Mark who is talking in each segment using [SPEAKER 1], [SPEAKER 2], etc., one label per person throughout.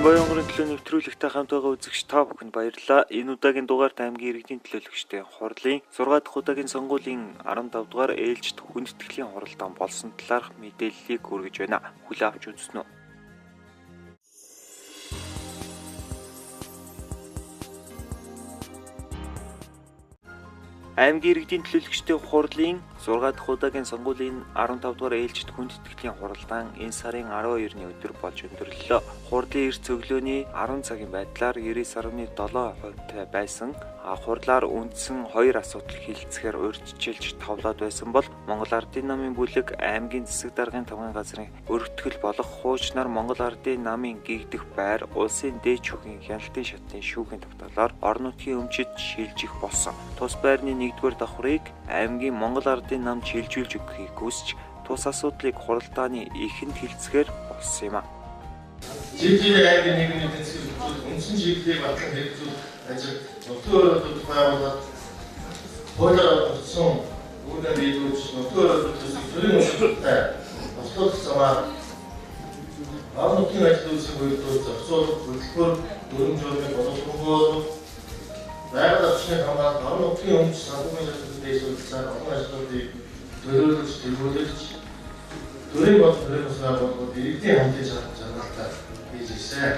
[SPEAKER 1] Боёнгорын төлөө нэвтрүүлэгтэй хамт байгаа үзэгч та бүхэнд баярлалаа. Энэ удаагийн дугаарт аймгийн иргэдийн төлөөлөгчдийн хурлын 6 дахь удаагийн сонгуулийн 15 дугаар ээлжид хүндэтгэлийн хуралдаан болсон талаарх мэдээллийг хүргэж байна. Хүлээн авч үзсэн үү? Аймгийн иргэдийн төлөөлөгчдийн хурлын 6 дахь удаагийн сонгуулийн 15 дугаар ээлжид хүндэтгэлийн хуралдаан энэ сарын 12-ны өдөр болж өндөрлөлөө. Хурлын эрс цөглөөний 10 цагийн байдлаар 99.7% байсан. Хурлаар үндсэн 2 асуудал хилцэхээр урьдчилж тавлаад байсан бол Монгол Ардын намын бүлэг аймгийн засаг даргын тамгын газрын өргөтгөл болох хуучнаар Монгол Ардын намын гэгдэх байр улсын дээд шүүхийн хяналтын шатны шүүхийн тогтоолоор орон нутгийн өмчөд шилжих болсон. Тус байрны 1-р давхрыг аймгийн Монгол Ардын намд шилжүүлж өгөхийг хүсч тус асуудлыг хуралдааны эхэнд хилцэхээр болсон юм а.
[SPEAKER 2] Жижиг аймгийн нийгмийн эдийн засгийн үндсэн чиглэлийг батлан хэрэгжүүлэх ажил нутгийн байгууллагад хуулиар болсон үүрэг биелүүлж нутгийн төсвийг төрийн үйлчлэлтэй бослуулах замаар орон нутгийн ажил үйлсийг үйлдвэрлэж зохицуулах хөтөлбөр дүрм журмыг боловсруулах байгууллага төсвийн хамгаалалт орон нутгийн өмч санхүүгийн ажлын дэвшүүлсэн олон ажлуудыг төлөөлж төлөвлөж төрийн болон төрийн бус байгууллагууд иргэдийн хамтын чанартай хийж ирсэн.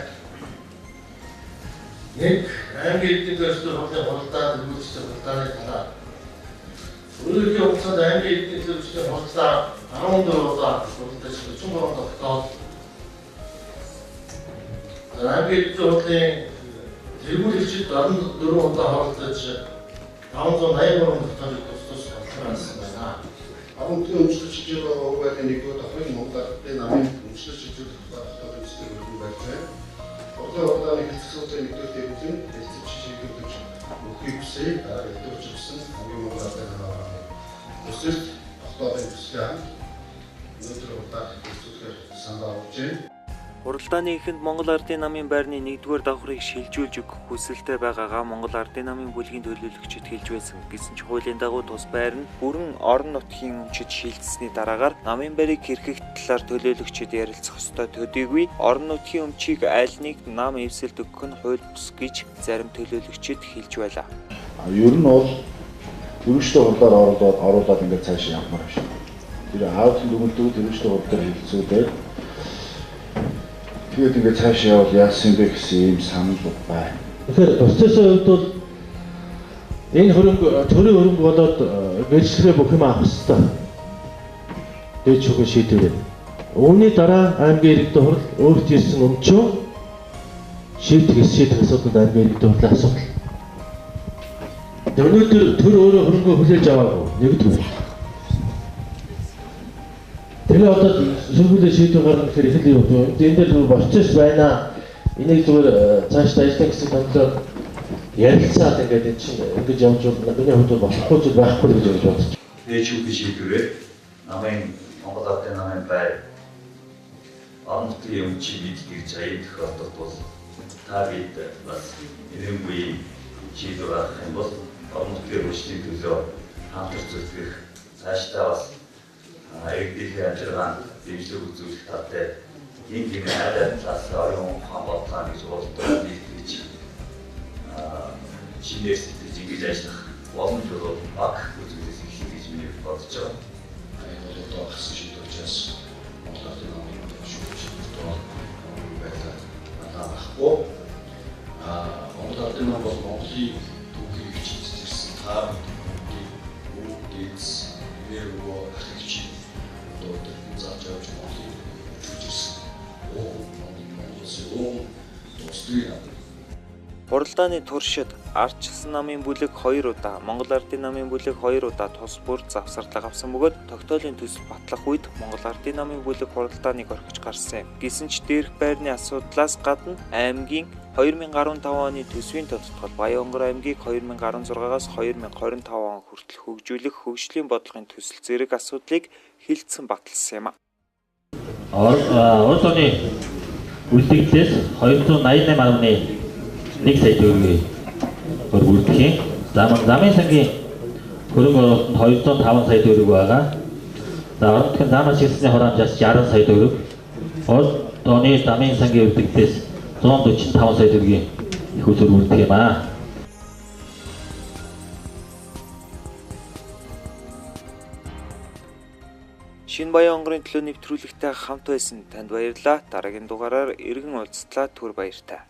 [SPEAKER 2] Нэг аймгийн эдийн засгийн хурлын хуралдаанд төлөвлөсөн хуралдааны талаар өөрийнхөө хугацаанд аймгийн эдийн засгийн хуралдаа 14 удаа хуралдаж 43 тогтоол аймгийн эдийн хурлын тэргүүлэгчид 14 удаа хуралдаж 583 тогтоолыг тус хуралдсан байна.
[SPEAKER 3] Орон нутгийн өмчлөлт шилжүүлэх байгууллагын 1-р давхрын Монгол Ардын намын өмчлөлт шилжүүлэх тогтоолыг үүсгэж байна. Хурлын хэлцүүлсэн 1-р дэвтэн эцэг шийдвэрлэж өгөхийг хүсэе. Илэрхийлсэн хамгийн Монгол Ардын намын өсөлт тогтоолын төслийг өнөөдөр удаа хэлцүүлэхээр санал авч байна.
[SPEAKER 1] Хуралдааны эхэнд Монгол Ардын намын байрны 1-р давхрыг шилжүүлж өгөх хүсэлтэй байгаагаа Монгол Ардын намын бүлгийн төлөөлөгчид хэлж байсан. Гэсэн ч хуулийн дагуу тус байр нь бүрэн орон нутгийн өмчөд шилжсэний дараагаар намын байрыг хэрхэх талаар төлөөлөгчид ярилцах ёстой төдийгүй орон нутгийн өмчийг аль нэг нам эвсэлд өгөх нь хууль бус гэж зарим төлөөлөгчид хэлж байлаа.
[SPEAKER 3] Ер нь бол дөрвөлжтэй хурлаар оруулаад ингээд цааш явмаар байна. Тэр аавын дүгнэлтүүд дөрвөлжтэй хурлаар хэлцүүлээд тэгээд ингээд цааш явал яасан бэ гэсэн ийм санал байна.
[SPEAKER 4] Тэгэхээр процессын хувьд бол энэ төрийн хөрөнгө болоод мэржлэрээ бүх юм авах хэрэгтэй. Дээд шүүхийн шийдвэр. Үүний дараа аймгийн иргэдийн хурал өөрт ирсэн өмчөө шийдэх асуудал аймгийн иргэдийн хурлын асуудал. Өнөөдөр төр өөрөө хөрөнгө хүлээж аваагүй нэгдүгээр. Тэгээ одоо сүүлийн шийдвэр гаргах хэрэг юм. Энд дээр процесс байна. Энийг зүгээр цааш ажиллах гэсэн бодлоор ярилцаад ингээд энэ чинь ингэж явж байгаа. Миний хувьд болохгүй зүйл байхгүй гэж бодож байна.
[SPEAKER 5] Дээд шүүхийн шийдвэрээр намын Монгол Ардын намын байр орон нутгийн өмчийг мэддэг заяа тохиолдолд бол та бид бас ирэмгүй шийдвэр гаргах юм бол орон нутгийн өмчийн төлөө хамтарч зүтгэх цаашдаа бас иргэдийн ажиллагаанд дэмжлэг үзүүлэх талтай энэ гинэ талаас оюун ухаан бодлого гэж бодлоо нийлж шинээр сэтгэж ингэж ажиллах боломж бол баг үзүүлээс их гэж миний бодож байгаа.
[SPEAKER 3] Энэ бол одоо гарсан шийдвэрчээс Монгол Ардын намын шүүгчдийн байлаа наахгүй. Монгол Ардын нам бол Монголын түүхийг хичээсэн та үүдээс нэрвөө ахигч зааж явж Монголын жүжигсэн.
[SPEAKER 1] Хуралдааны туршид ардчилсан намын бүлэг 2 удаа, Монгол Ардын намын бүлэг 2 удаа тус бүр завсарлага авсан бөгөөд тогтоолын төсөл батлах үед Монгол Ардын намын бүлэг хуралдааныг орхиж гарсан юм. Гэсэн ч дээрх байрны асуудлаас гадна аймгийн 2015 оны төсвийн тодтгол Боёнгор аймгийг 2016-аас 2025 он хүртэл хөгжүүлэх хөгжлийн бодлогын төсөл зэрэг асуудлыг хилцэн баталсан юм а.
[SPEAKER 4] Улс орны үлдэгдлээс 288.1 сая төгрөгийг өргүүлдэг юм. Замын сангийн хөрөнгө оруулалтанд 205 сая төгрөг байгаа. За орон нутгийн зам ашигласны хураамжаас 60 сая төгрөг. Улс орны замын сангийн үлдэгдлээс
[SPEAKER 6] 145 сая төгрөгийн их усүр үрдэг юм аа.
[SPEAKER 1] Шинэ Баян онгорын төлөө нэвтрүүлэгтэй хамт байсан танд баярлалаа. Дараагийн дугаараар иргэн уулзтлаа. Түр баяртай.